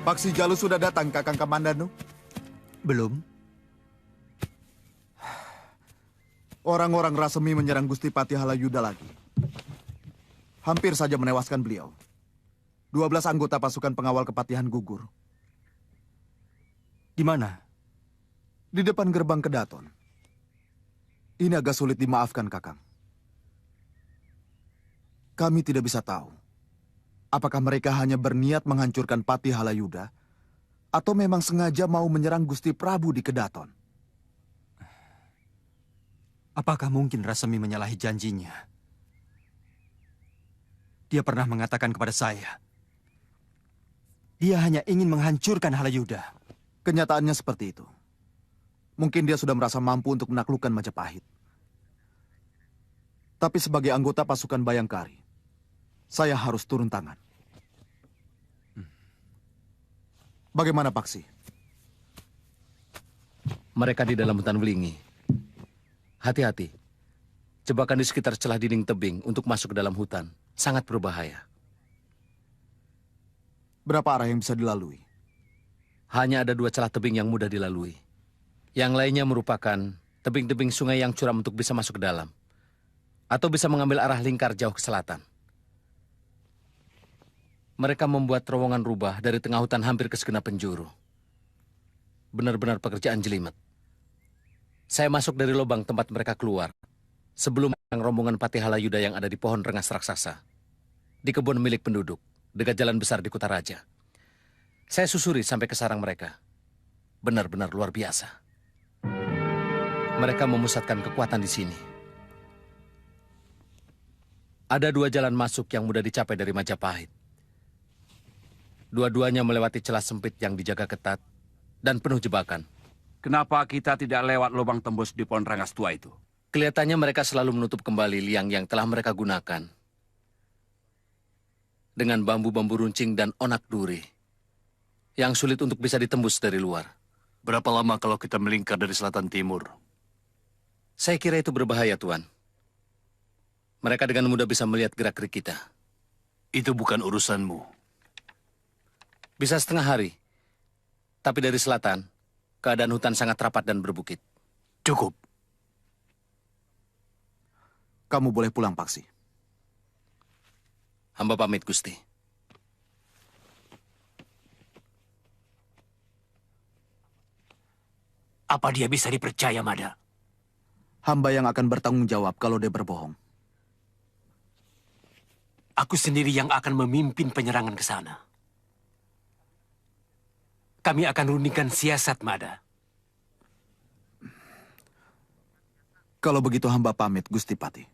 Paksi Jalu sudah datang, Kakang Kamandanu? Belum. Orang-orang Rasemi menyerang Gusti Patih Halayuda lagi. Hampir saja menewaskan beliau. 12 anggota pasukan pengawal kepatihan gugur. Di mana? Di depan gerbang Kedaton. Ini agak sulit dimaafkan, Kakang. Kami tidak bisa tahu. Apakah mereka hanya berniat menghancurkan Patih Halayuda, atau memang sengaja mau menyerang Gusti Prabu di Kedaton? Apakah mungkin Rasemi menyalahi janjinya? Dia pernah mengatakan kepada saya, dia hanya ingin menghancurkan Halayuda. Kenyataannya seperti itu. Mungkin dia sudah merasa mampu untuk menaklukkan Majapahit. Tapi sebagai anggota pasukan Bayangkari, saya harus turun tangan. Bagaimana, Paksi? Mereka di dalam hutan Welingi. Hati-hati. Jebakan di sekitar celah dinding tebing untuk masuk ke dalam hutan sangat berbahaya. Berapa arah yang bisa dilalui? Hanya ada 2 celah tebing yang mudah dilalui. Yang lainnya merupakan tebing-tebing sungai yang curam untuk bisa masuk ke dalam. Atau bisa mengambil arah lingkar jauh ke selatan. Mereka membuat terowongan rubah dari tengah hutan hampir ke segenap penjuru. Benar-benar pekerjaan jelimet. Saya masuk dari lubang tempat mereka keluar, sebelum rombongan Patih Halayuda yang ada di pohon rengas raksasa. Di kebun milik penduduk, dekat jalan besar di Kutaraja. Saya susuri sampai ke sarang mereka. Benar-benar luar biasa. Mereka memusatkan kekuatan di sini. Ada 2 jalan masuk yang mudah dicapai dari Majapahit. Dua-duanya melewati celah sempit yang dijaga ketat dan penuh jebakan. Kenapa kita tidak lewat lubang tembus di pohon rangas tua itu? Kelihatannya mereka selalu menutup kembali liang yang telah mereka gunakan. Dengan bambu-bambu runcing dan onak duri. Yang sulit untuk bisa ditembus dari luar. Berapa lama kalau kita melingkar dari selatan timur? Saya kira itu berbahaya, Tuan. Mereka dengan mudah bisa melihat gerak-gerik kita. Itu bukan urusanmu. Bisa setengah hari. Tapi dari selatan, keadaan hutan sangat rapat dan berbukit. Cukup. Kamu boleh pulang, Paksi. Hamba pamit, Gusti. Apa dia bisa dipercaya, Mada? Hamba yang akan bertanggung jawab kalau dia berbohong. Aku sendiri yang akan memimpin penyerangan ke sana. Kami akan rundingkan siasat, Mada. Kalau begitu hamba pamit, Gusti Patih.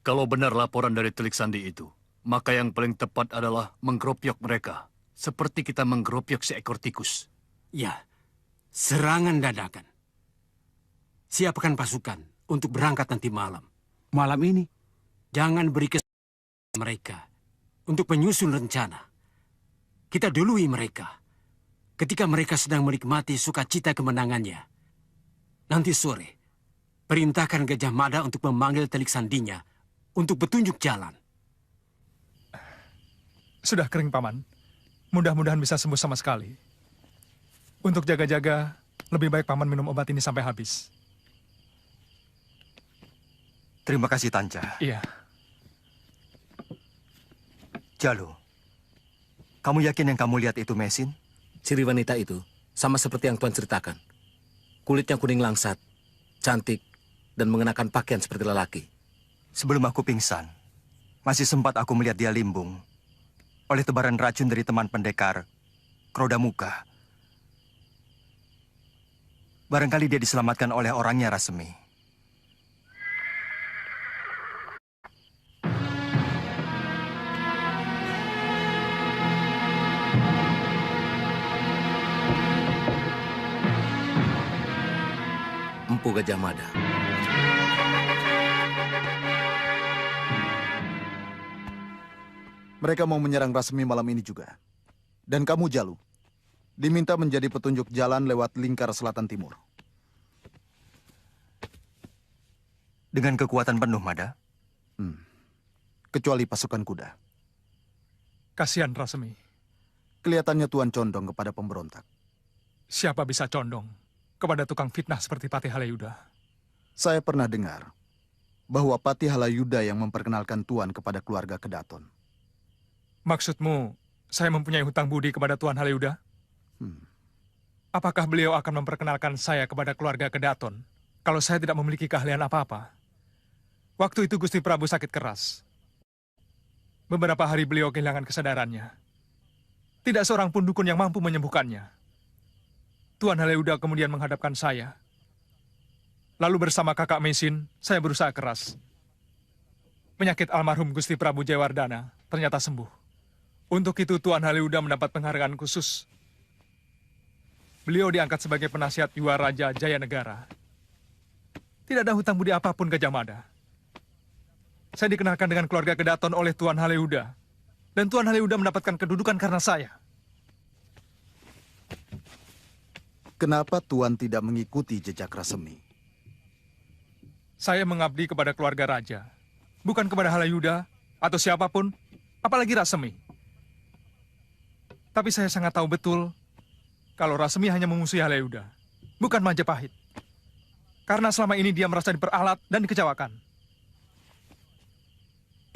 Kalau benar laporan dari Telik Sandi itu, maka yang paling tepat adalah menggerobyok mereka. Seperti kita menggerobyok seekor tikus. Ya, serangan dadakan. Siapkan pasukan untuk berangkat nanti malam. Malam ini? Jangan beri kesempatan mereka untuk menyusun rencana. Kita dului mereka ketika mereka sedang menikmati sukacita kemenangannya. Nanti sore, perintahkan Gajah Mada untuk memanggil Telik Sandinya untuk petunjuk jalan. Sudah kering, Paman. Mudah-mudahan bisa sembuh sama sekali. Untuk jaga-jaga, lebih baik Paman minum obat ini sampai habis. Terima kasih, Tanja. Iya. Jalu, kamu yakin yang kamu lihat itu Mesin? Ciri wanita itu sama seperti yang Tuan ceritakan. Kulitnya kuning langsat, cantik, dan mengenakan pakaian seperti lelaki. Sebelum aku pingsan, masih sempat aku melihat dia limbung oleh tebaran racun dari teman pendekar, Krodamuka. Barangkali dia diselamatkan oleh orangnya, Rasemi. Empu Gajah Mada. Mereka mau menyerang Rasemi malam ini juga. Dan kamu, Jalu, diminta menjadi petunjuk jalan lewat lingkar selatan timur. Dengan kekuatan penuh, Mada. Kecuali pasukan kuda. Kasihan Rasemi. Kelihatannya Tuan condong kepada pemberontak. Siapa bisa condong kepada tukang fitnah seperti Patih Halayuda? Saya pernah dengar bahwa Patih Halayuda yang memperkenalkan Tuan kepada keluarga Kedaton. Maksudmu, saya mempunyai hutang budi kepada Tuan Halayuda? Apakah beliau akan memperkenalkan saya kepada keluarga Kedaton kalau saya tidak memiliki keahlian apa-apa? Waktu itu Gusti Prabu sakit keras. Beberapa hari beliau kehilangan kesadarannya. Tidak seorang pun dukun yang mampu menyembuhkannya. Tuan Halayuda kemudian menghadapkan saya. Lalu bersama kakak Mesin, saya berusaha keras. Penyakit almarhum Gusti Prabu Jayawardana ternyata sembuh. Untuk itu Tuan Halayuda mendapat penghargaan khusus. Beliau diangkat sebagai penasihat Yuwa Raja Jayanegara. Tidak ada hutang budi apapun Gajah Mada. Saya dikenalkan dengan keluarga Kedaton oleh Tuan Halayuda. Dan Tuan Halayuda mendapatkan kedudukan karena saya. Kenapa Tuan tidak mengikuti jejak Rasemi? Saya mengabdi kepada keluarga raja. Bukan kepada Halayuda atau siapapun, apalagi Rasemi. Tapi saya sangat tahu betul kalau Rasemi hanya memusuhi Halayuda, bukan Majapahit. Karena selama ini dia merasa diperalat dan dikecewakan.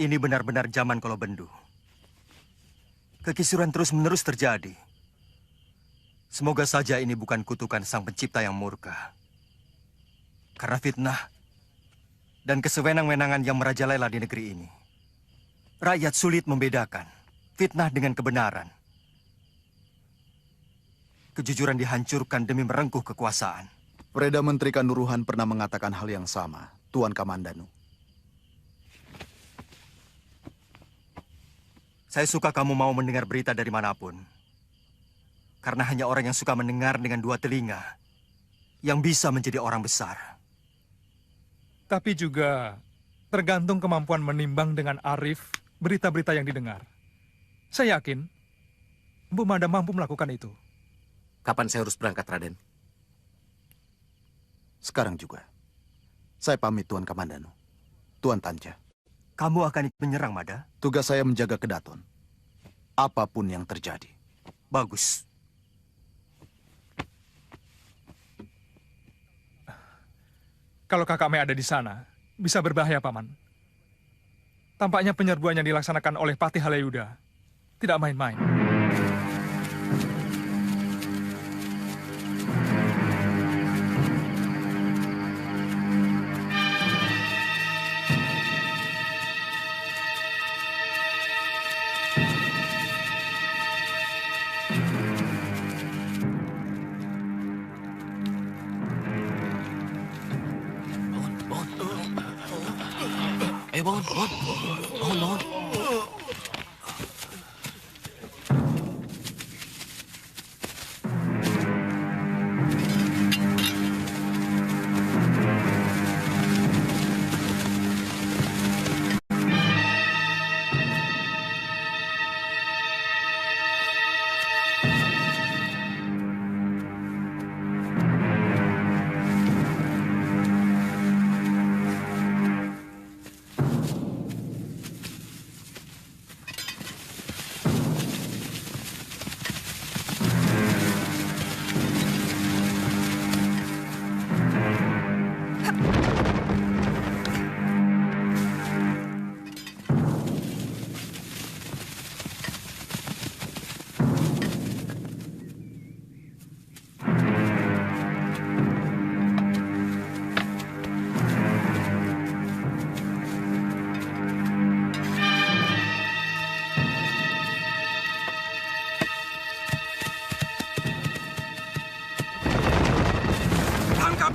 Ini benar-benar zaman Kolobendu. Kekisuran terus-menerus terjadi. Semoga saja ini bukan kutukan Sang Pencipta yang murka. Karena fitnah dan kesewenang-wenangan yang merajalela di negeri ini. Rakyat sulit membedakan fitnah dengan kebenaran. Kejujuran dihancurkan demi merengkuh kekuasaan. Preda Menteri Kanduruhan pernah mengatakan hal yang sama, Tuan Kamandanu. Saya suka kamu mau mendengar berita dari manapun. Karena hanya orang yang suka mendengar dengan dua telinga yang bisa menjadi orang besar. Tapi juga tergantung kemampuan menimbang dengan arif berita-berita yang didengar. Saya yakin Bu Mada mampu melakukan itu. Kapan saya harus berangkat, Raden? Sekarang juga. Saya pamit Tuan Kamandanu. Tuan Tanja. Kamu akan ikut menyerang, Mada? Tugas saya menjaga Kedaton. Apapun yang terjadi. Bagus. Kalau Kakak Mei ada di sana, bisa berbahaya, Paman. Tampaknya penyerbuan yang dilaksanakan oleh Patih Halayuda tidak main-main. Bangun, bangun.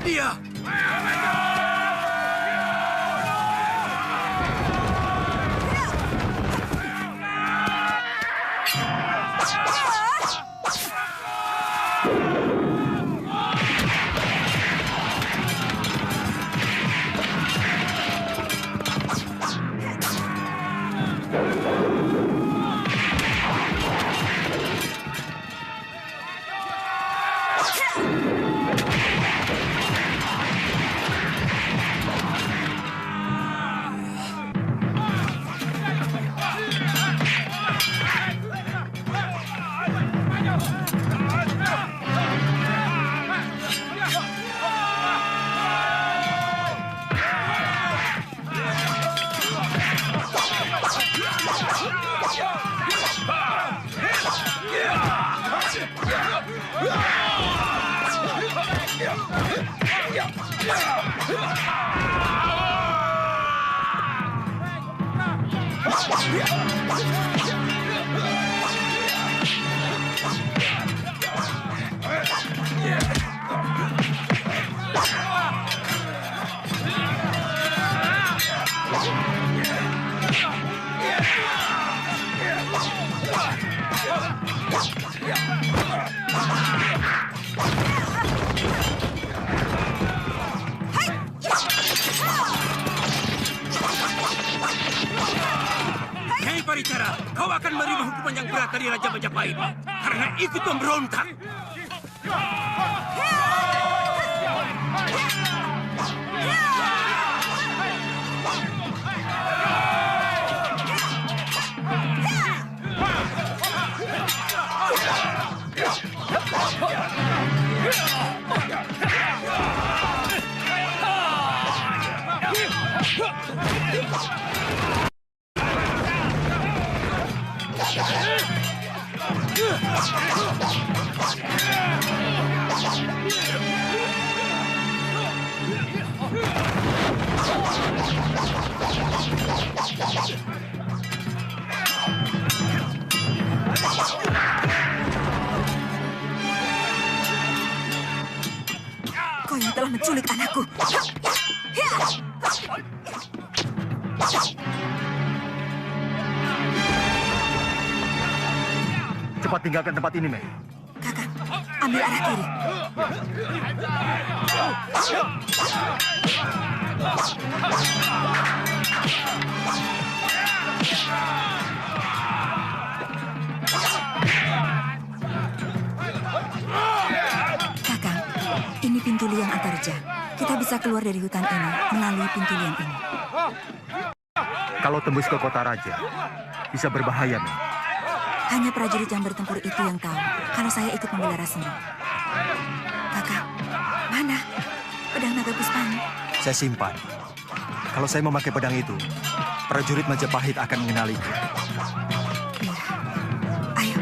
dia! Nyai Paricara, kau akan menerima hukuman yang berat dari Raja Majapahit karena ikut memberontak. Kau yang telah menculik anakku. Cepat tinggalkan tempat ini, Mei. Kakak, ambil arah kiri. Kakak, ini pintu liang Antarja. Kita bisa keluar dari hutan ini melalui pintu liang ini. Kalau tembus ke kota raja, bisa berbahaya, Mei. Hanya prajurit yang bertempur itu yang tahu kalau saya ikut membela Rasemi. Kakak, mana pedang naga puspanya? Saya simpan. Kalau saya memakai pedang itu, prajurit Majapahit akan mengenaliku. Iya. Ayo.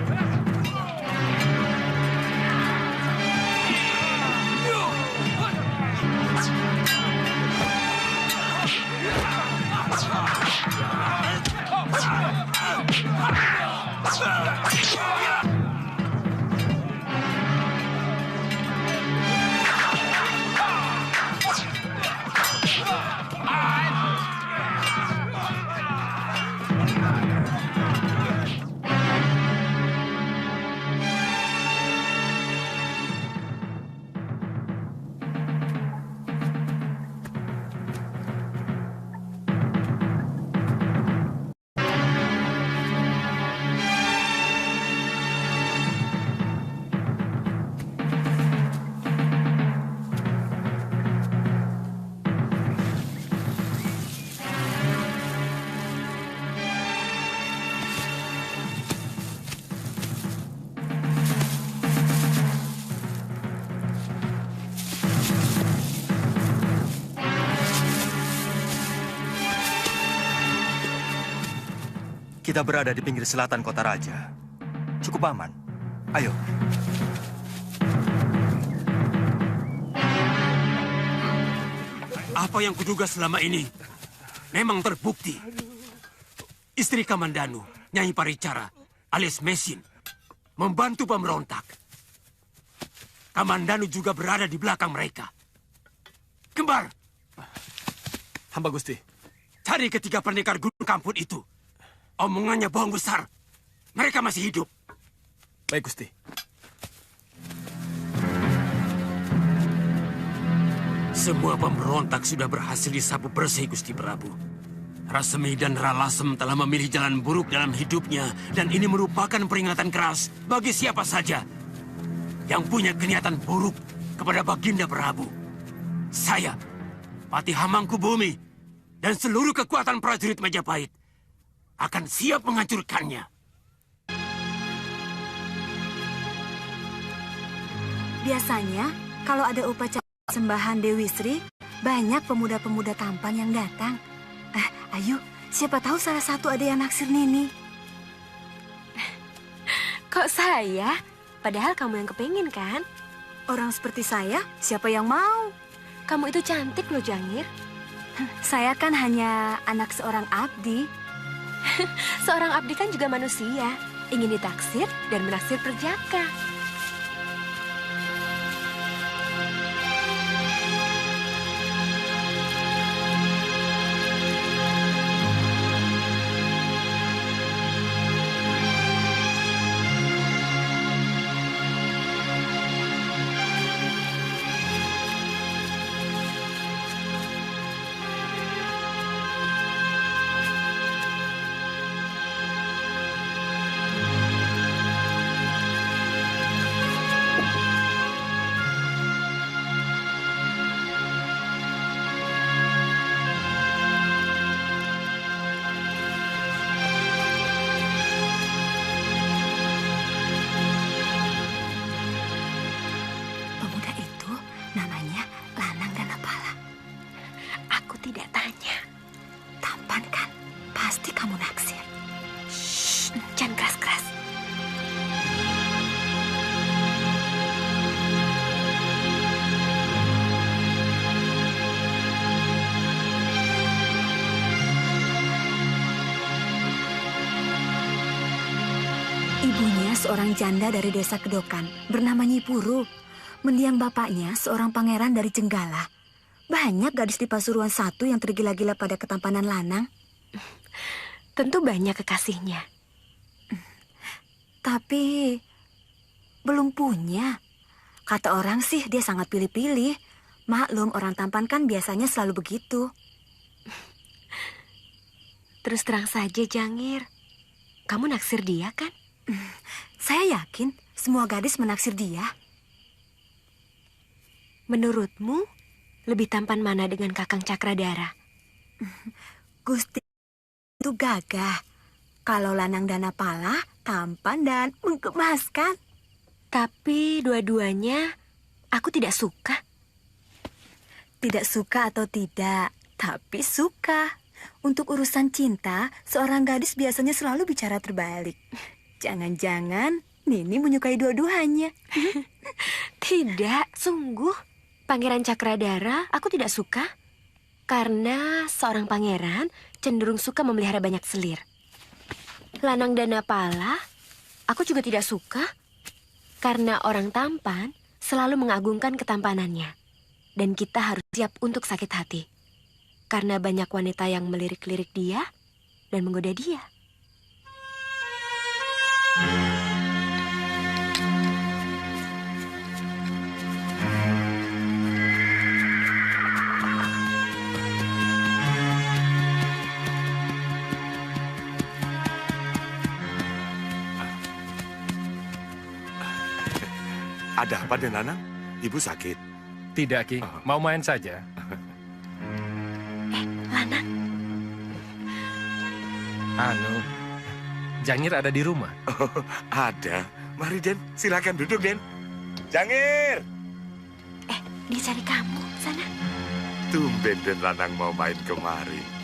Kita berada di pinggir selatan kota raja. Cukup aman. Ayo. Apa yang kuduga selama ini memang terbukti. Istri Kamandanu, Nyai Paricara, alias Mesin, membantu pemberontak. Kamandanu juga berada di belakang mereka. Kembar, Hamba Gusti. cari ketiga pendekar gunung kamput itu. Omongannya bohong besar. Mereka masih hidup. Baik, Gusti. Semua pemberontak sudah berhasil disapu bersih, Gusti Prabu. Rasemi dan Ralasem telah memilih jalan buruk dalam hidupnya, dan ini merupakan peringatan keras bagi siapa saja yang punya keniatan buruk kepada Baginda Prabu. Saya, Patih Hamangkubumi, dan seluruh kekuatan prajurit Majapahit akan siap menghancurkannya. Biasanya, kalau ada upacara sembahan Dewi Sri, banyak pemuda-pemuda tampan yang datang. Ayo, siapa tahu salah satu ada yang naksir Nini. Kok saya? Padahal kamu yang kepingin kan? Orang seperti saya, siapa yang mau? Kamu itu cantik loh, Jangir. Saya kan hanya anak seorang abdi. Seorang abdi kan juga manusia. Ingin ditaksir dan menaksir perjaka. Pemuda itu namanya Lanang Danapala. Aku tidak tanya. Tampan kan? Pasti kamu naksir. Shh, jangan keras-keras. Ibunya seorang janda dari desa Kedokan, bernama Nyi Puru. Mendiang bapaknya seorang pangeran dari Jenggala. Banyak gadis di Pasuruan satu yang tergila-gila pada ketampanan Lanang. Tentu banyak kekasihnya. Tapi belum punya. Kata orang sih dia sangat pilih-pilih. Maklum orang tampan kan biasanya selalu begitu. Terus terang saja, Jangir. Kamu naksir dia kan? Saya yakin semua gadis menaksir dia. Menurutmu, lebih tampan mana dengan Kakang Cakradara? Gusti itu gagah. Kalau Lanang Danapala tampan dan menggemaskan. Tapi dua-duanya aku tidak suka. Tidak suka atau tidak, tapi suka. Untuk urusan cinta, seorang gadis biasanya selalu bicara terbalik. Jangan-jangan Nini menyukai dua-duanya. Tidak, sungguh. Pangeran Cakradara aku tidak suka. Karena seorang pangeran cenderung suka memelihara banyak selir. Lanang Danapala aku juga tidak suka. Karena orang tampan selalu mengagungkan ketampanannya. Dan kita harus siap untuk sakit hati. Karena banyak wanita yang melirik-lirik dia dan menggoda dia. Ada apa dengan Nanang? Ibu sakit? Tidak, Ki. Mau main saja. Lanang. Jangir ada di rumah. Oh, ada. Mari, Den. Silakan duduk, Den. Jangir! Dia cari kamu, sana. Tumben Den Lanang mau main kemari.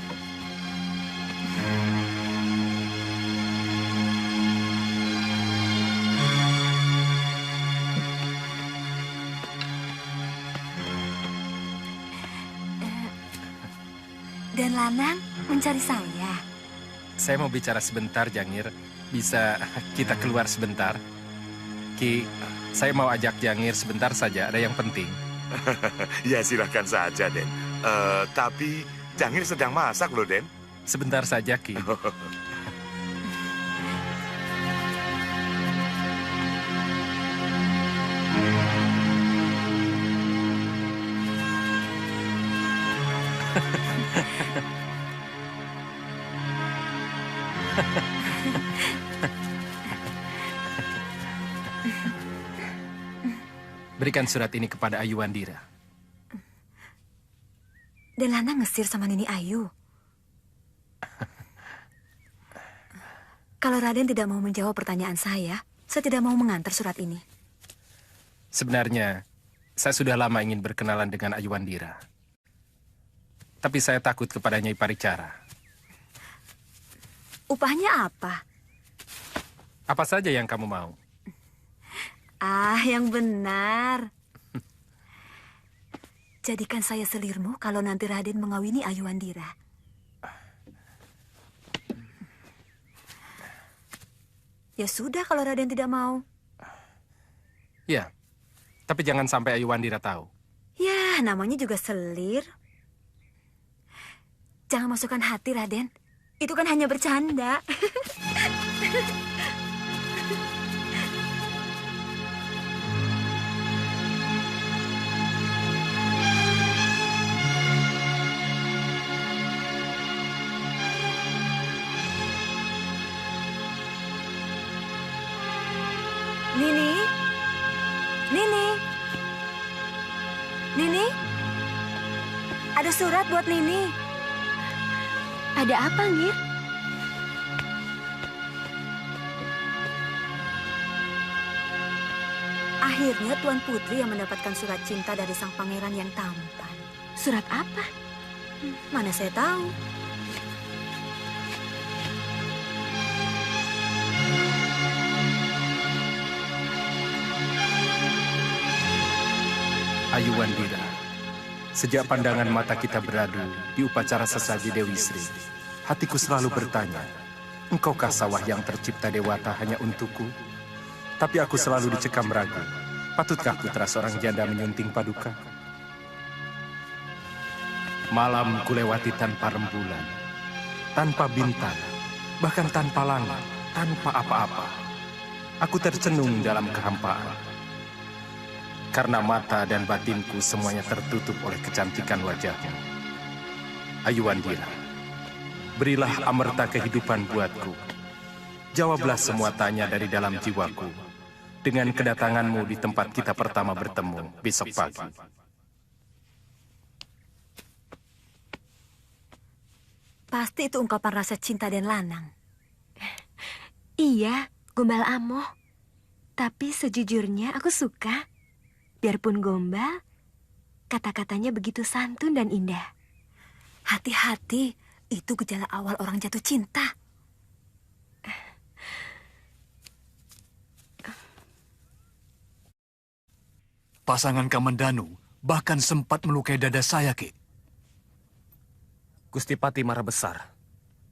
Dan Lanang mencari saya. Saya mau bicara sebentar, Jangir. Bisa kita keluar sebentar? Ki, saya mau ajak Jangir sebentar saja, ada yang penting. Ya silahkan saja, Den. Tapi Jangir sedang masak loh, Den. Sebentar saja, Ki. Berikan surat ini kepada Ayu Wandira. Dan Lana ngesir sama Nini Ayu. Kalau Raden tidak mau menjawab pertanyaan saya tidak mau mengantar surat ini. Sebenarnya, saya sudah lama ingin berkenalan dengan Ayu Wandira. Tapi saya takut kepada Nyai Paricara. Upahnya apa? Apa saja yang kamu mau? Ah, yang benar. Jadikan saya selirmu kalau nanti Raden mengawini Ayu Wandira. Ya sudah kalau Raden tidak mau. Ya, tapi jangan sampai Ayu Wandira tahu. Ya, namanya juga selir. Jangan masukkan hati, Raden. Itu kan hanya bercanda. Nini? Nini? Nini? Ada surat buat Nini. Ada apa, Ngir? Akhirnya Tuan Putri yang mendapatkan surat cinta dari sang pangeran yang tampan. Surat apa? Mana saya tahu. Ayu Wandira, sejak pandangan mata kita beradu di upacara sesaji Dewi Sri, hatiku selalu bertanya, engkaukah sawah yang tercipta dewata hanya untukku? Tapi aku selalu dicekam ragu, patutkah putra seorang janda menyunting paduka? Malam kulewati tanpa rembulan, tanpa bintang, bahkan tanpa langit, tanpa apa-apa. Aku tercenung dalam kehampaan. Karena mata dan batinku semuanya tertutup oleh kecantikan wajahmu. Ayu Wandira, berilah amerta kehidupan buatku. Jawablah semua tanya dari dalam jiwaku dengan kedatanganmu di tempat kita pertama bertemu besok pagi. Pasti itu ungkapan rasa cinta dan lanang. Iya, Gombal Amoh. Tapi sejujurnya aku suka. Biarpun gombal, kata-katanya begitu santun dan indah. Hati-hati, itu gejala awal orang jatuh cinta. Pasangan Kamandanu bahkan sempat melukai dada saya, Ki. Gusti Pati marah besar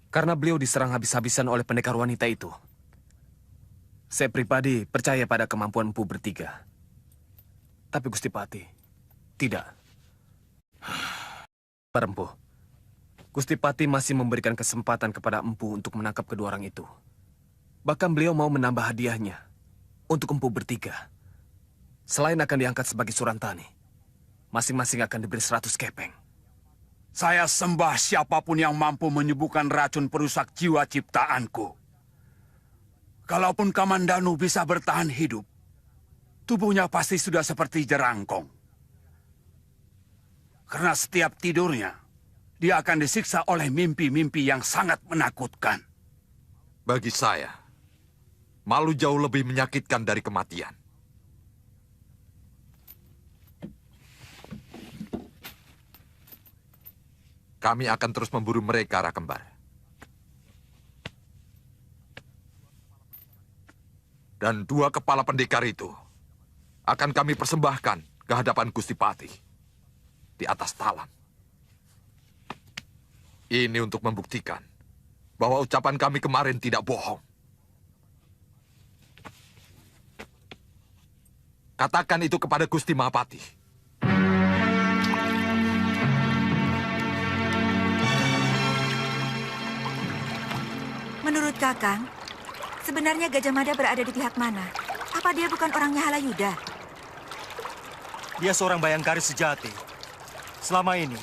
karena beliau diserang habis-habisan oleh pendekar wanita itu. Saya pribadi percaya pada kemampuan Empu bertiga. Tapi Gusti Pati, tidak. Empu, Gusti Pati masih memberikan kesempatan kepada Empu untuk menangkap kedua orang itu. Bahkan beliau mau menambah hadiahnya untuk Empu bertiga. Selain akan diangkat sebagai surantani, masing-masing akan diberi 100 kepeng. Saya sembah siapapun yang mampu menyembuhkan racun perusak jiwa ciptaanku. Kalaupun Kamandanu bisa bertahan hidup, tubuhnya pasti sudah seperti jerangkong. Karena setiap tidurnya, dia akan disiksa oleh mimpi-mimpi yang sangat menakutkan. Bagi saya, malu jauh lebih menyakitkan dari kematian. Kami akan terus memburu mereka, Rakembar. Dan 2 kepala pendekar itu akan kami persembahkan ke hadapan Gusti Pati di atas talam. Ini untuk membuktikan bahwa ucapan kami kemarin tidak bohong. Katakan itu kepada Gusti Mahapati. Menurut Kakang, sebenarnya Gajah Mada berada di pihak mana? Apa dia bukan orangnya Halayuda? Dia seorang Bayangkari sejati. Selama ini,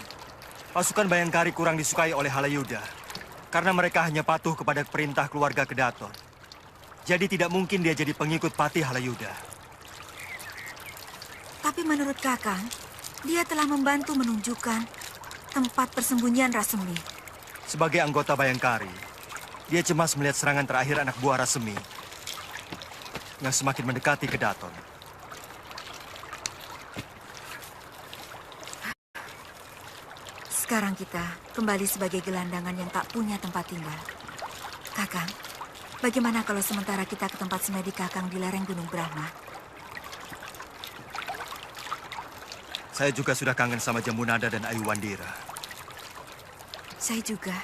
pasukan Bayangkari kurang disukai oleh Halayuda karena mereka hanya patuh kepada perintah keluarga Kedaton. Jadi tidak mungkin dia jadi pengikut Patih Halayuda. Tapi menurut Kakang, dia telah membantu menunjukkan tempat persembunyian Rasemi. Sebagai anggota Bayangkari, dia cemas melihat serangan terakhir anak buah Rasemi yang semakin mendekati Kedaton. Sekarang kita kembali sebagai gelandangan yang tak punya tempat tinggal. Kakang, bagaimana kalau sementara kita ke tempat semedi Kakang di lereng Gunung Brahma? Saya juga sudah kangen sama Jambunada dan Ayu Wandira. Saya juga.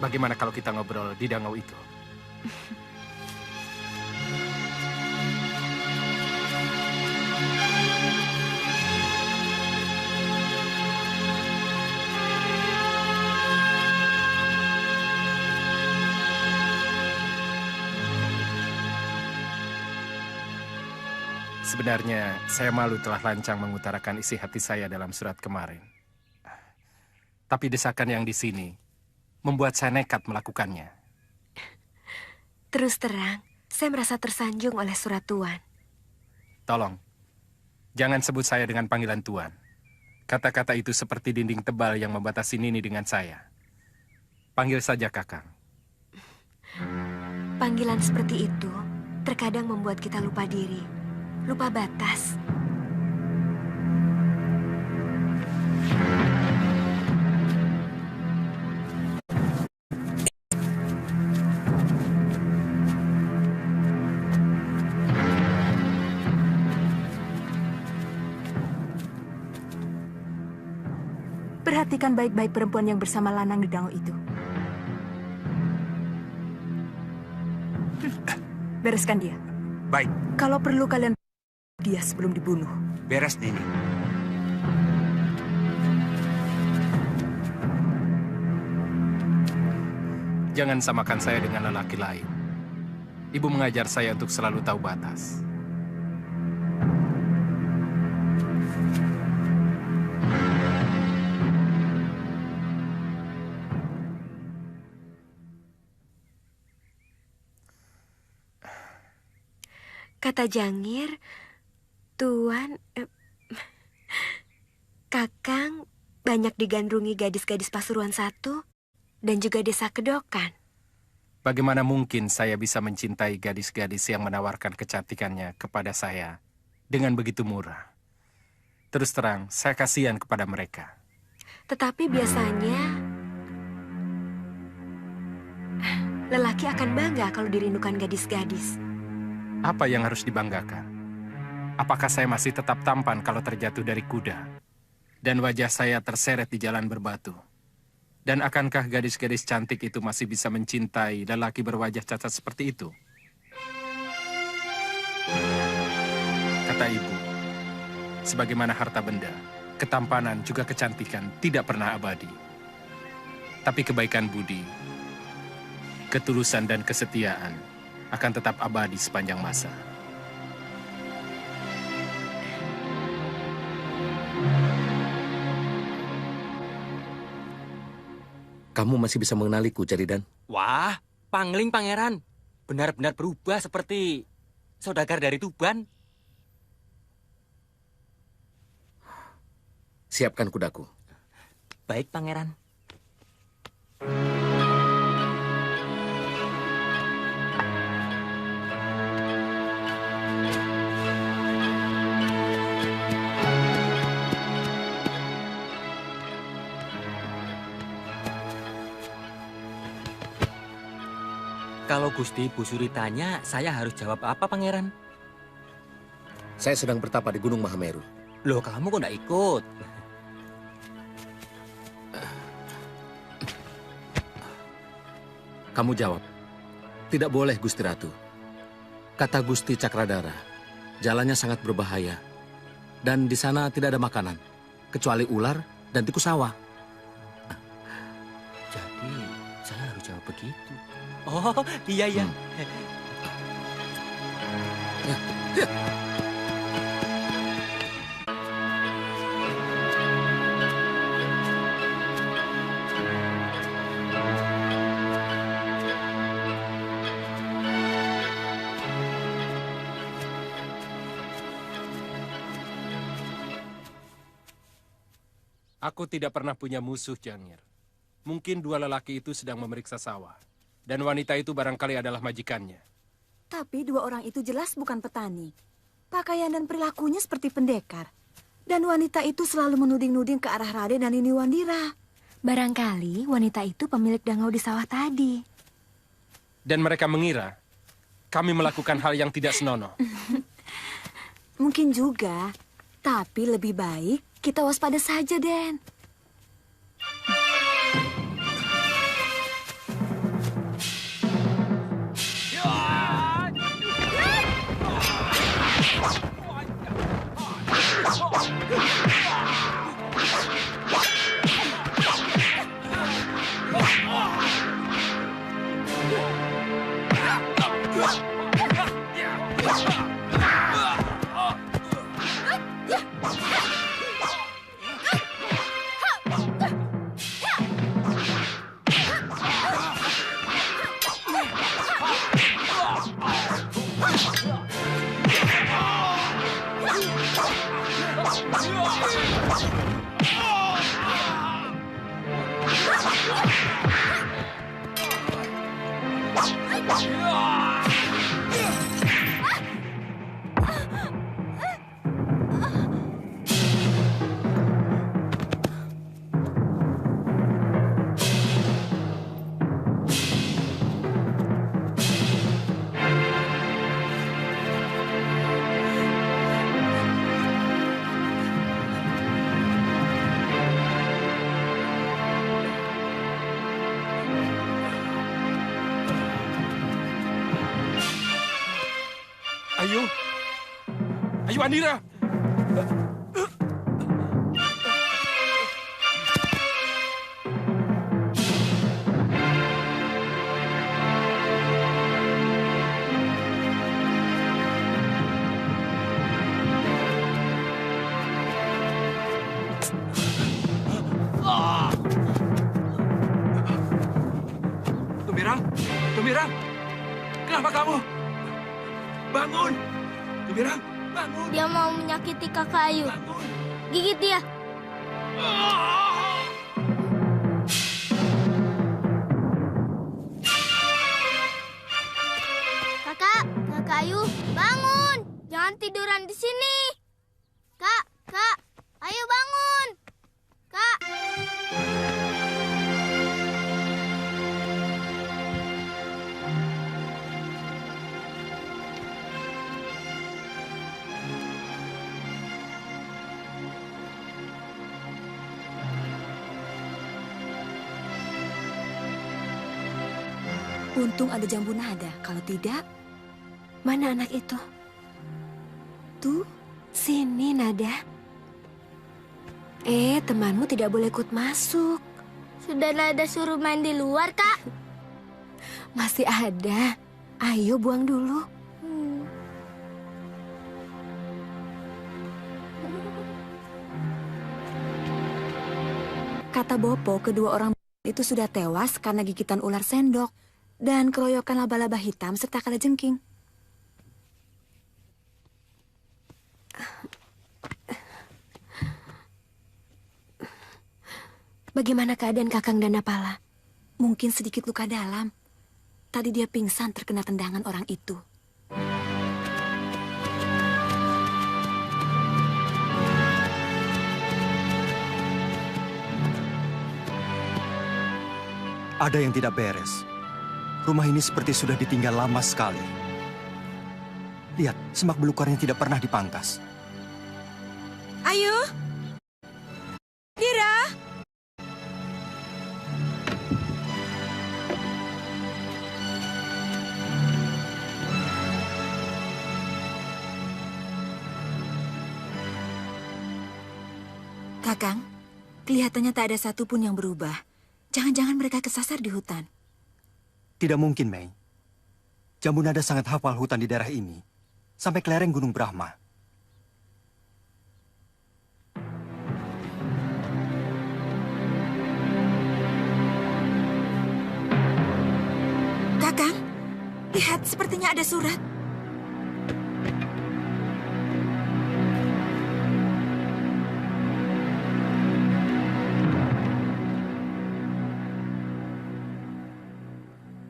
Bagaimana kalau kita ngobrol di danau itu? Sebenarnya, saya malu telah lancang mengutarakan isi hati saya dalam surat kemarin. Tapi desakan yang di sini membuat saya nekat melakukannya. Terus terang, saya merasa tersanjung oleh surat Tuan. Tolong, jangan sebut saya dengan panggilan Tuan. Kata-kata itu seperti dinding tebal yang membatasi Nini dengan saya. Panggil saja Kakang. Panggilan seperti itu terkadang membuat kita lupa diri, lupa batas. Perhatikan baik-baik perempuan yang bersama Lanang di danau itu. Bereskan dia. Baik, Kalau perlu kalian dia sebelum dibunuh. beres Nini. Jangan samakan saya dengan lelaki lain. Ibu mengajar saya untuk selalu tahu batas. Kata Jangir, Tuan, Kakang banyak digandrungi gadis-gadis Pasuruan I dan juga desa Kedokan. Bagaimana mungkin saya bisa mencintai gadis-gadis yang menawarkan kecantikannya kepada saya dengan begitu murah? Terus terang, saya kasihan kepada mereka. Tetapi biasanya lelaki akan bangga kalau dirindukan gadis-gadis. Apa yang harus dibanggakan? Apakah saya masih tetap tampan kalau terjatuh dari kuda? Dan wajah saya terseret di jalan berbatu? Dan akankah gadis-gadis cantik itu masih bisa mencintai lelaki berwajah cacat seperti itu? Kata ibu, sebagaimana harta benda, ketampanan juga kecantikan tidak pernah abadi. Tapi kebaikan budi, ketulusan dan kesetiaan akan tetap abadi sepanjang masa. Kamu masih bisa mengenaliku, Jaridan? Wah, Pangling Pangeran. Benar-benar berubah seperti saudagar dari Tuban. Siapkan kudaku. Baik, Pangeran. Kalau Gusti Bu Suri tanya, saya harus jawab apa, Pangeran? Saya sedang bertapa di Gunung Mahameru. Loh, kamu kok nggak ikut? Kamu jawab. Tidak boleh, Gusti Ratu. Kata Gusti Cakradara, jalannya sangat berbahaya. Dan di sana tidak ada makanan, kecuali ular dan tikus sawah. Jadi, saya harus jawab begitu. Oh, iya, iya. Aku tidak pernah punya musuh, Jangir. Mungkin dua lelaki itu sedang memeriksa sawah. Dan wanita itu barangkali adalah majikannya. Tapi dua orang itu jelas bukan petani. Pakaian dan perilakunya seperti pendekar. Dan wanita itu selalu menuding-nuding ke arah Raden dan Nini Wandira. Barangkali wanita itu pemilik dangau di sawah tadi. Dan mereka mengira kami melakukan hal yang tidak senonoh. Mungkin juga. Tapi lebih baik kita waspada saja, Den. Ayo, Andira! Tumirang, Tumirang, kenapa kamu? Bangun, Tumirang, bangun. Dia mau menyakiti Kakak Ayu. Gigit dia. Kakak Ayu, bangun. Jangan tiduran di sini. Kak, ayo bangun. Kak. Untung ada jambu nada. Kalau tidak, Mana anak itu? tuh, Sini, Nada. Temanmu tidak boleh ikut masuk. Sudah Nada suruh main di luar, Kak. Masih ada. Ayo buang dulu. kata Bopo, kedua orang itu sudah tewas karena gigitan ular sendok dan keroyokan laba-laba hitam serta kalajengking. Bagaimana keadaan Kakang Danapala? Mungkin sedikit luka dalam. Tadi dia pingsan terkena tendangan orang itu. Ada yang tidak beres. Rumah ini seperti sudah ditinggal lama sekali. Lihat, semak belukarnya tidak pernah dipangkas. Ayu! Dira! Kakang, kelihatannya tak ada satupun yang berubah. Jangan-jangan mereka kesasar di hutan. Tidak mungkin, Mei. Jambunada sangat hafal hutan di daerah ini, sampai ke lereng Gunung Brahma. Kakang, lihat sepertinya ada surat.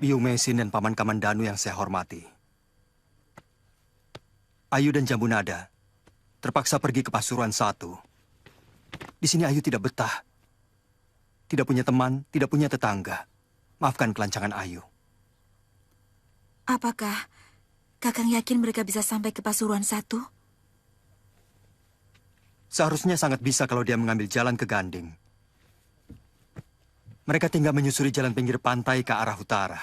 Biung Mesin dan Paman Kamandanu yang saya hormati. Ayu dan Jambunada terpaksa pergi ke Pasuruan 1. Di sini Ayu tidak betah. Tidak punya teman, tidak punya tetangga. Maafkan kelancangan Ayu. Apakah Kakang yakin mereka bisa sampai ke Pasuruan 1? Seharusnya sangat bisa kalau dia mengambil jalan ke Ganding. Mereka tinggal menyusuri jalan pinggir pantai ke arah utara.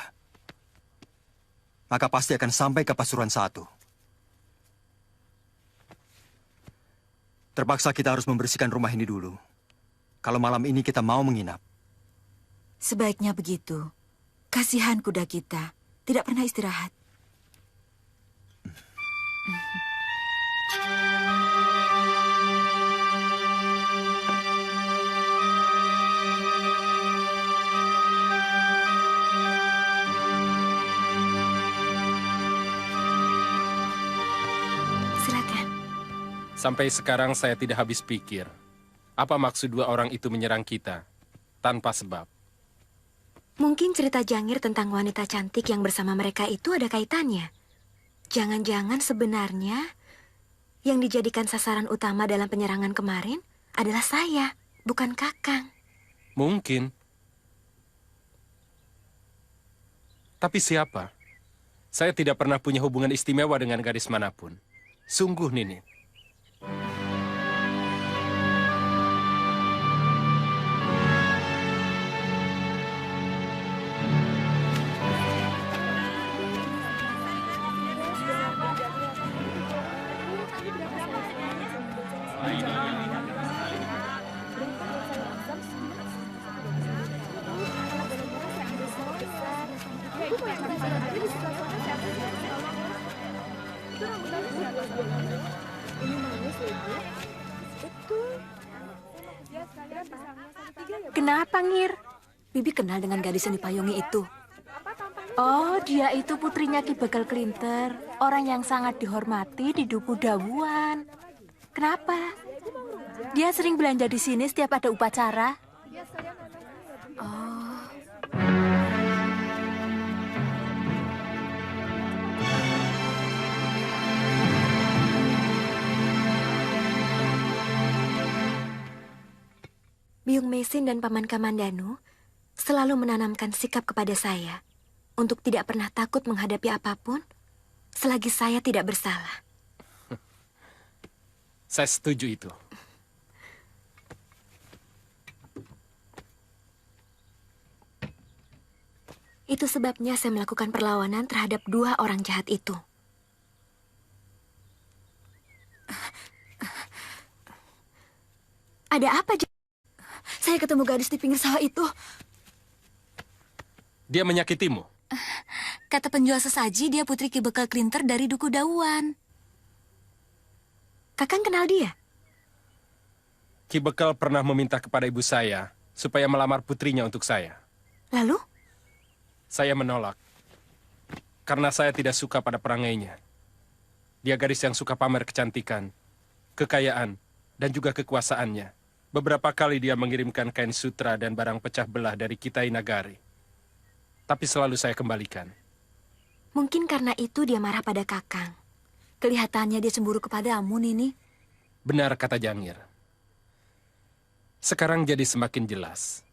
Maka pasti akan sampai ke Pasuruan 1. Terpaksa kita harus membersihkan rumah ini dulu. Kalau malam ini kita mau menginap. Sebaiknya begitu. Kasihan kuda kita. Tidak pernah istirahat. Silakan. Sampai sekarang saya tidak habis pikir. Apa maksud dua orang itu menyerang kita tanpa sebab? Mungkin cerita Jangir tentang wanita cantik yang bersama mereka itu ada kaitannya. Jangan-jangan sebenarnya yang dijadikan sasaran utama dalam penyerangan kemarin adalah saya, bukan Kakang. Mungkin. Tapi siapa? Saya tidak pernah punya hubungan istimewa dengan gadis manapun. Sungguh, Nini. Kenapa, Ngir? Bibi kenal dengan gadis yang dipayungi itu. Oh, dia itu putrinya Ki Begal Klinter. Orang yang sangat dihormati di Duku Dawuan. Kenapa? Dia sering belanja di sini setiap ada upacara. Oh. Biung Mesin dan Paman Kamandanu selalu menanamkan sikap kepada saya untuk tidak pernah takut menghadapi apapun selagi saya tidak bersalah. Saya setuju itu. Itu sebabnya saya melakukan perlawanan terhadap dua orang jahat itu. Ada apa, saya ketemu gadis di pinggir sawah itu. Dia menyakitimu? Kata penjual sesaji, dia putri Ki Begal Klinter dari Duku Dawuan. Kakang kenal dia? Ki Begal pernah meminta kepada ibu saya supaya melamar putrinya untuk saya. Lalu? Saya menolak. Karena saya tidak suka pada perangainya. Dia gadis yang suka pamer kecantikan, kekayaan, dan juga kekuasaannya. Beberapa kali dia mengirimkan kain sutra dan barang pecah belah dari Kitai Nagari. Tapi selalu saya kembalikan. Mungkin karena itu dia marah pada Kakang. Kelihatannya dia cemburu kepadamu, Nini. Benar kata Jangir. Sekarang jadi semakin jelas.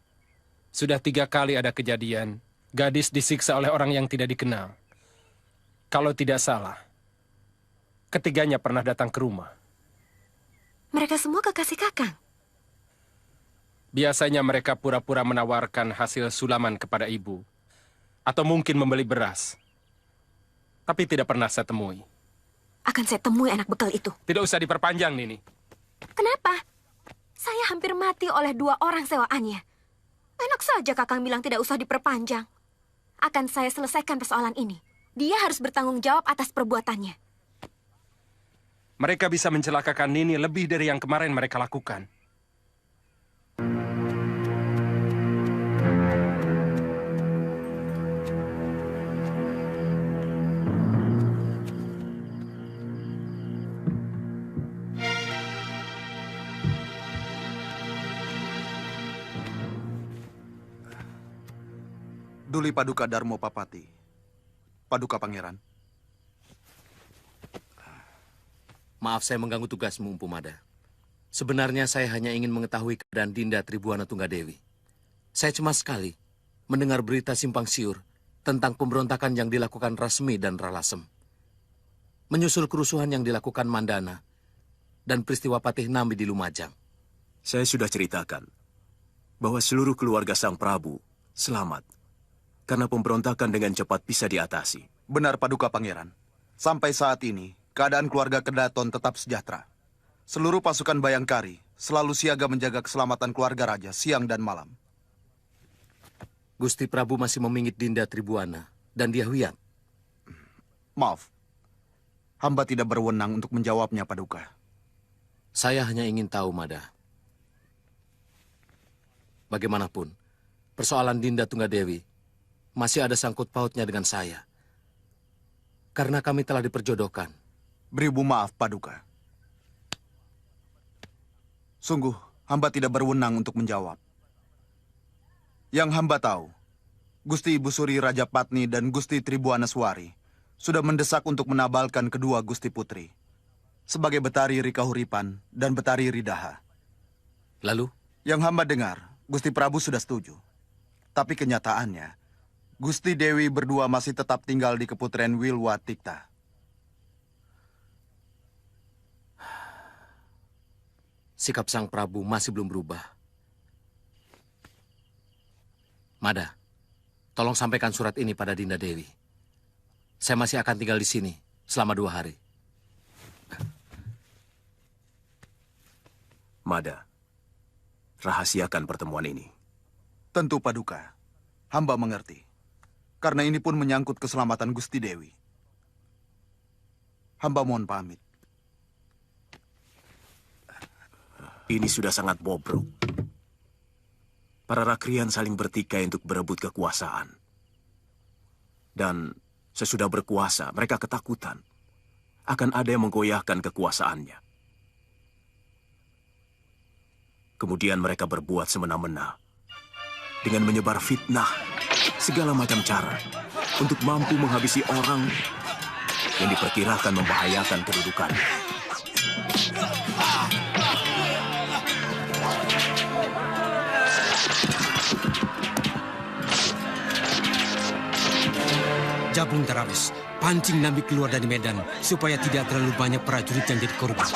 Sudah 3 kali ada kejadian Gadis disiksa oleh orang yang tidak dikenal. Kalau tidak salah, ketiganya pernah datang ke rumah. Mereka semua kekasih Kakang. Biasanya mereka pura-pura menawarkan hasil sulaman kepada ibu. Atau mungkin membeli beras. Tapi tidak pernah saya temui. Akan saya temui anak bekal itu. Tidak usah diperpanjang, Nini. Kenapa? Saya hampir mati oleh 2 orang sewaannya. Enak saja Kakang bilang tidak usah diperpanjang. Akan saya selesaikan persoalan ini. Dia harus bertanggung jawab atas perbuatannya. Mereka bisa mencelakakan Nini lebih dari yang kemarin mereka lakukan. Duli Paduka Darmo Papati. Paduka Pangeran. Maaf saya mengganggu tugasmu, Empu Mada. Sebenarnya saya hanya ingin mengetahui keadaan Dinda Tribuana Tunggadewi. Saya cemas sekali mendengar berita simpang siur tentang pemberontakan yang dilakukan Rasmi dan Ralasem. Menyusul kerusuhan yang dilakukan Mandana dan peristiwa Patih Nambi di Lumajang. Saya sudah ceritakan bahwa seluruh keluarga Sang Prabu selamat karena pemberontakan dengan cepat bisa diatasi. Benar, Paduka Pangeran. Sampai saat ini, keadaan keluarga Kedaton tetap sejahtera. Seluruh pasukan Bayangkari selalu siaga menjaga keselamatan keluarga raja siang dan malam. Gusti Prabu masih memingit Dinda Tribuana dan dia huyat. Maaf, hamba tidak berwenang untuk menjawabnya, Paduka. Saya hanya ingin tahu, Mada. Bagaimanapun, persoalan Dinda Tunggadewi masih ada sangkut pautnya dengan saya. Karena kami telah diperjodohkan. Beribu maaf, Paduka. Sungguh, hamba tidak berwenang untuk menjawab. Yang hamba tahu, Gusti Ibu Suri Raja Patni dan Gusti Tribuana Suari sudah mendesak untuk menabalkan kedua Gusti Putri sebagai Betari Rikahuripan dan Betari Ridaha. Lalu? Yang hamba dengar, Gusti Prabu sudah setuju. Tapi kenyataannya, Gusti Dewi berdua masih tetap tinggal di Keputren Wilwatikta. Sikap Sang Prabu masih belum berubah. Mada, tolong sampaikan surat ini pada Dinda Dewi. Saya masih akan tinggal di sini selama 2 hari. Mada, rahasiakan pertemuan ini. Tentu, Paduka. Hamba mengerti. Karena ini pun menyangkut keselamatan Gusti Dewi. Hamba mohon pamit. Ini sudah sangat bobrok. Para rakrian saling bertikai untuk berebut kekuasaan. Dan sesudah berkuasa, mereka ketakutan akan ada yang menggoyahkan kekuasaannya. Kemudian mereka berbuat semena-mena dengan menyebar fitnah, segala macam cara untuk mampu menghabisi orang yang diperkirakan membahayakan kedudukannya. Jabung Terawis, pancing Nambi keluar dari medan supaya tidak terlalu banyak prajurit yang jadi korban.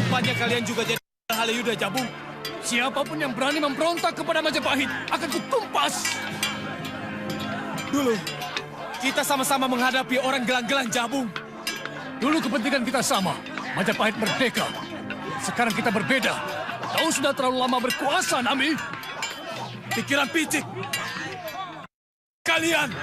Rupanya kalian juga jadi Halayuda Jabung. Siapapun yang berani memberontak kepada Majapahit akan kutumpas. Dulu, kita sama-sama menghadapi orang gelang-gelang Jabung. Dulu kepentingan kita sama, Majapahit merdeka. Sekarang kita berbeda. Kau sudah terlalu lama berkuasa, Nami. Pikiran picik. Kalian.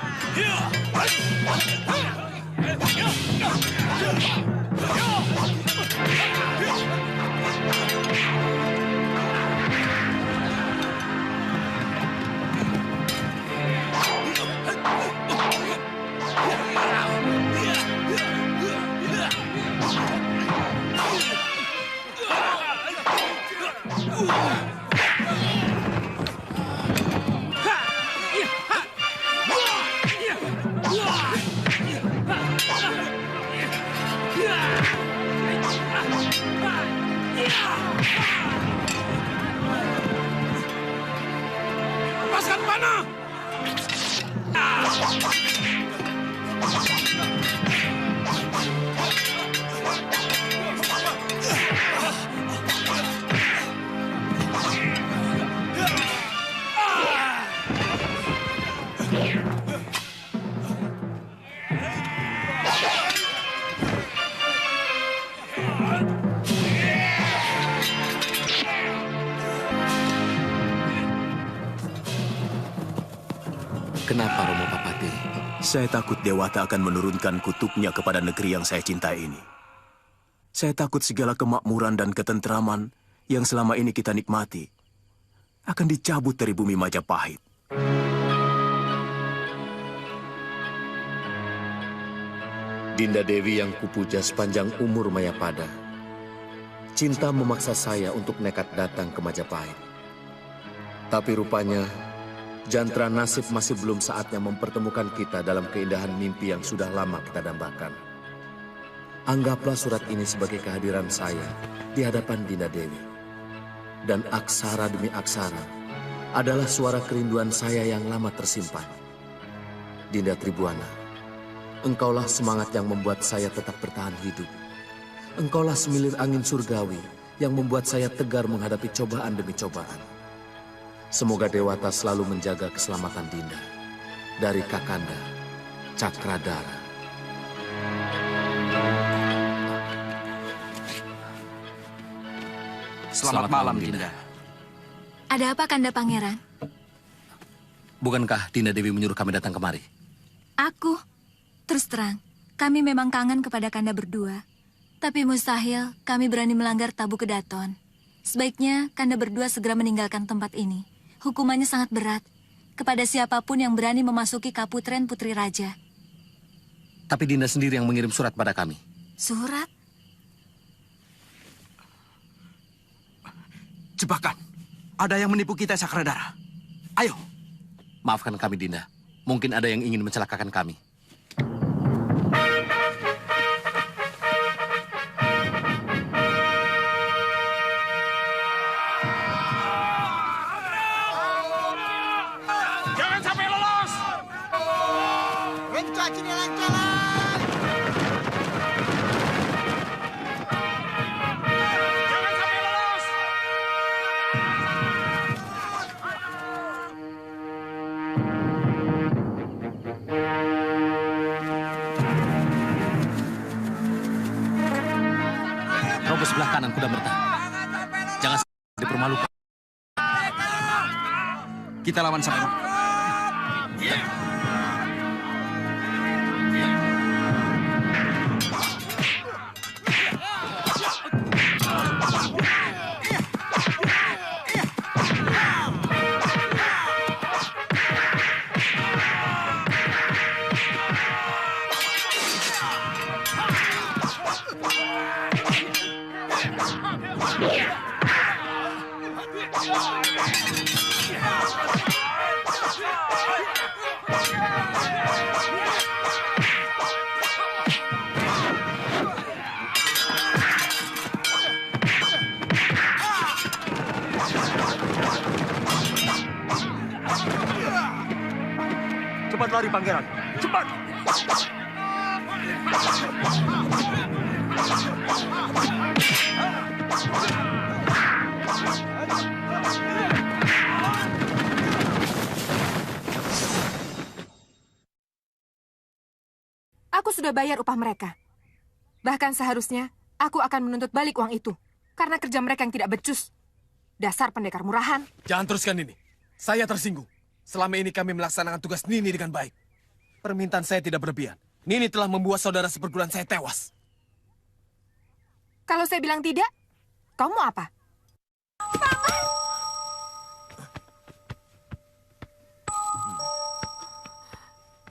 Kenapa, Romo Papati? Saya takut Dewata akan menurunkan kutuknya kepada negeri yang saya cintai ini. Saya takut segala kemakmuran dan ketentraman yang selama ini kita nikmati akan dicabut dari bumi Majapahit. Dinda Dewi yang kupuja sepanjang umur Mayapada, cinta memaksa saya untuk nekat datang ke Majapahit. Tapi rupanya, jantra nasib masih belum saatnya mempertemukan kita dalam keindahan mimpi yang sudah lama kita dambakan. Anggaplah surat ini sebagai kehadiran saya di hadapan Dinda Dewi. Dan aksara demi aksara adalah suara kerinduan saya yang lama tersimpan. Dinda Tribuana, engkaulah semangat yang membuat saya tetap bertahan hidup. Engkaulah semilir angin surgawi yang membuat saya tegar menghadapi cobaan demi cobaan. Semoga Dewata selalu menjaga keselamatan Dinda. Dari Kakanda Cakradara. Selamat malam, Dinda. Ada apa, Kanda Pangeran? Bukankah Dinda Dewi menyuruh kami datang kemari? Aku, terus terang, kami memang kangen kepada Kanda berdua. Tapi mustahil kami berani melanggar tabu kedaton. Sebaiknya Kanda berdua segera meninggalkan tempat ini. Hukumannya sangat berat kepada siapapun yang berani memasuki kaputren Putri Raja. Tapi Dinda sendiri yang mengirim surat pada kami. Surat? Jebakan. Ada yang menipu kita, Cakradara. Ayo. Maafkan kami, Dinda. Mungkin ada yang ingin mencelakakan kami. Jangan sampai lolos! Robos sebelah kanan kuda merta. Jangan dipermalukan. Kita lawan sampai mati. Cepat lari, Pangeran. Cepat! Aku sudah bayar upah mereka. Bahkan seharusnya aku akan menuntut balik uang itu. Karena kerja mereka yang tidak becus. Dasar pendekar murahan. Jangan teruskan ini. Saya tersinggung. Selama ini kami melaksanakan tugas Nini dengan baik. Permintaan saya tidak berlebihan. Nini telah membuat saudara seperguruan saya tewas. Kalau saya bilang tidak, kamu mau apa?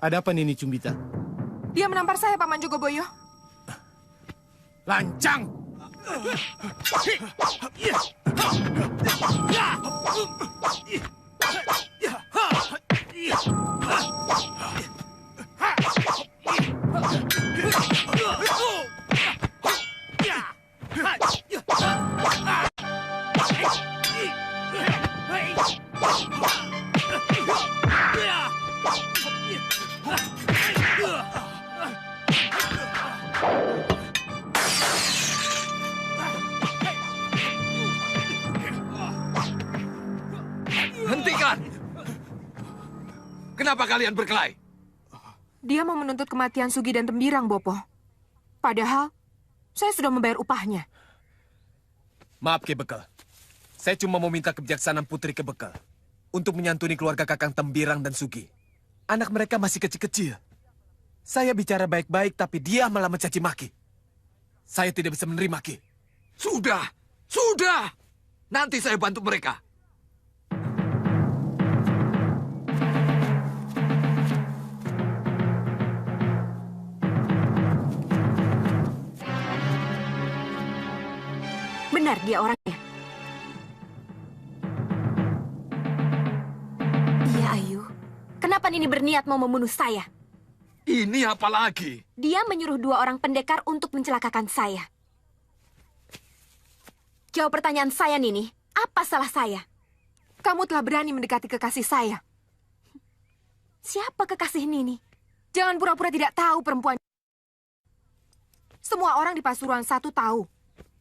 Ada apa Nini Cumbita? Dia menampar saya, Paman Jogoboyo. Lancang! Hentikan! Kenapa kalian berkelahi? Dia mau menuntut kematian Sugi dan Tembirang, Bopo. Padahal, saya sudah membayar upahnya. Maaf, Ki Bekal. Saya cuma mau minta kebijaksanaan Putri Ki Bekal untuk menyantuni keluarga Kakang Tembirang dan Sugi. Anak mereka masih kecil-kecil. Saya bicara baik-baik, tapi dia malah mencaci maki. Saya tidak bisa menerima, Ki. Sudah! Sudah! Nanti saya bantu mereka. Benar dia orangnya. Iya, Ayu. Kenapa Nini berniat mau membunuh saya? Ini apa lagi? Dia menyuruh 2 orang pendekar untuk mencelakakan saya. Jawab pertanyaan saya, Nini. Apa salah saya? Kamu telah berani mendekati kekasih saya. Siapa kekasih Nini? Jangan pura-pura tidak tahu, perempuan. Semua orang di Pasuruan 1 tahu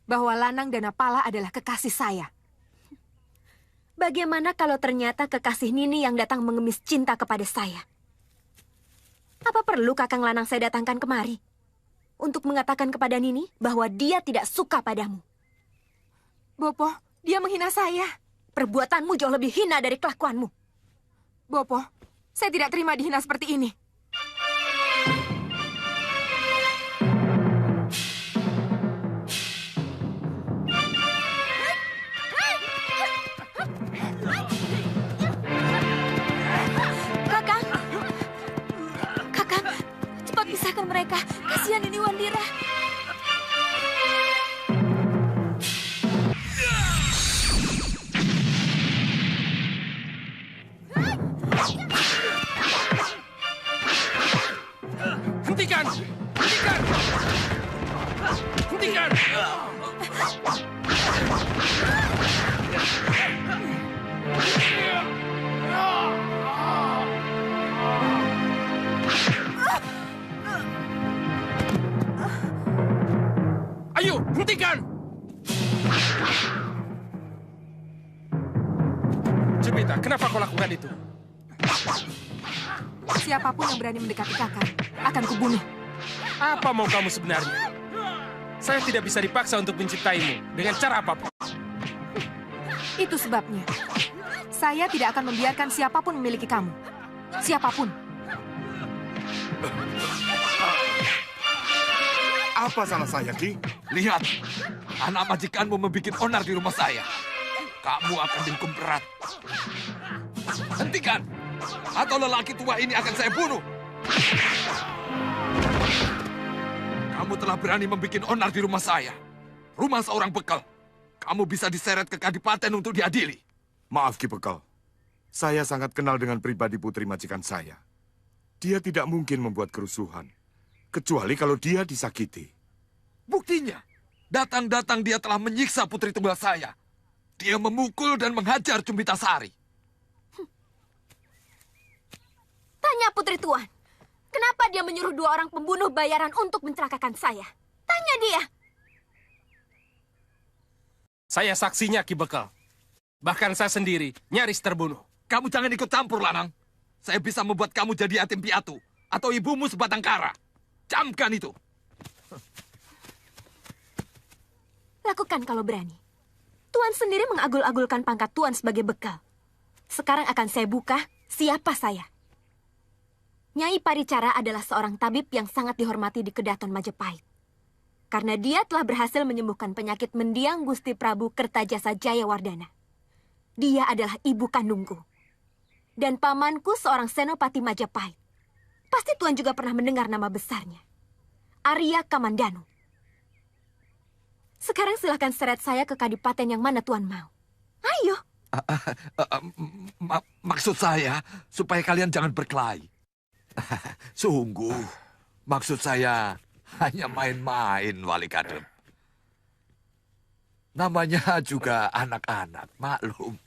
bahwa Lanang Danapala adalah kekasih saya. Bagaimana kalau ternyata kekasih Nini yang datang mengemis cinta kepada saya? Apa perlu Kakang Lanang saya datangkan kemari? Untuk mengatakan kepada Nini bahwa dia tidak suka padamu. Bopo, dia menghina saya. Perbuatanmu jauh lebih hina dari kelakuanmu. Bopo, saya tidak terima dihina seperti ini. Pisahkan mereka. Kasihan ini Wandira. Hentikan! Hentikan! Hentikan! Ayo, hentikan! Jemita, kenapa kau lakukan itu? Siapapun yang berani mendekati kakak, akan kubunuh. Apa mau kamu sebenarnya? Saya tidak bisa dipaksa untuk mencintaimu dengan cara apapun. Itu sebabnya. Saya tidak akan membiarkan siapapun memiliki kamu. Siapapun. Apa salah saya, Ki? Lihat, anak majikanmu membuat onar di rumah saya. Kamu akan dihukum berat. Hentikan, atau lelaki tua ini akan saya bunuh. Kamu telah berani membuat onar di rumah saya. Rumah seorang bekal. Kamu bisa diseret ke kadipaten untuk diadili. Maaf, Ki Bekal. Saya sangat kenal dengan pribadi putri majikan saya. Dia tidak mungkin membuat kerusuhan. Kecuali kalau dia disakiti. Buktinya, datang-datang dia telah menyiksa putri tunggal saya. Dia memukul dan menghajar Cumbita Sari. Tanya Putri Tuan, kenapa dia menyuruh 2 orang pembunuh bayaran untuk mencelakakan saya? Tanya dia. Saya saksinya, Ki Bekal. Bahkan saya sendiri nyaris terbunuh. Kamu jangan ikut campur, Lanang. Saya bisa membuat kamu jadi yatim piatu. Atau ibumu sebatang kara. Camkan itu. Lakukan kalau berani. Tuan sendiri mengagul-agulkan pangkat Tuan sebagai bekal. Sekarang akan saya buka siapa saya. Nyai Paricara adalah seorang tabib yang sangat dihormati di Kedaton Majapahit. Karena dia telah berhasil menyembuhkan penyakit mendiang Gusti Prabu Kertajasa Jayawardana. Dia adalah ibu kandungku. Dan pamanku seorang senopati Majapahit. Pasti Tuan juga pernah mendengar nama besarnya. Arya Kamandanu. Sekarang silahkan seret saya ke kadipaten yang mana Tuan mau. Ayo. Maksud saya, supaya kalian jangan berkelahi. Sungguh, maksud saya hanya main-main, Wali Kadep. Namanya juga anak-anak, maklum.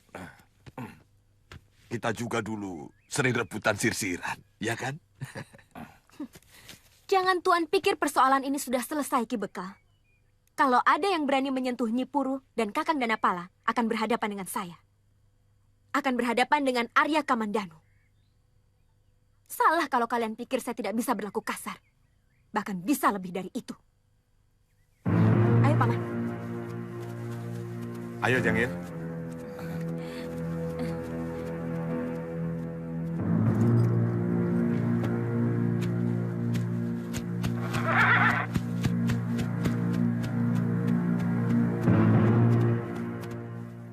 Kita juga dulu sering rebutan sirsiran, ya kan? Jangan Tuan pikir persoalan ini sudah selesai, Ki Bekal. Kalau ada yang berani menyentuh Nyi Puru dan Kakang Danapala akan berhadapan dengan saya. Akan berhadapan dengan Arya Kamandanu. Salah kalau kalian pikir saya tidak bisa berlaku kasar. Bahkan bisa lebih dari itu. Ayo, Paman. Ayo, Jangir.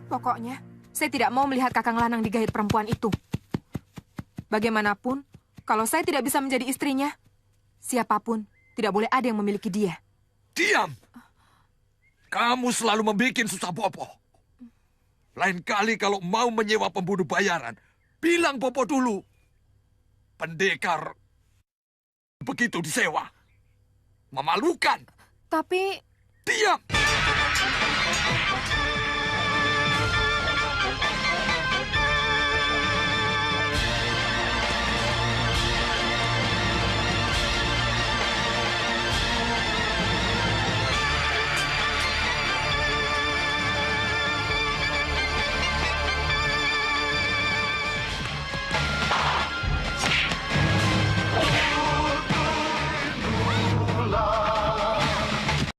Pokoknya, saya tidak mau melihat Kakang Lanang digait perempuan itu. Bagaimanapun, kalau saya tidak bisa menjadi istrinya, siapapun tidak boleh ada yang memiliki dia. Diam! Kamu selalu membuat susah Popo. Lain kali kalau mau menyewa pembunuh bayaran, bilang Popo dulu. Pendekar begitu disewa. Memalukan. Tapi... Diam!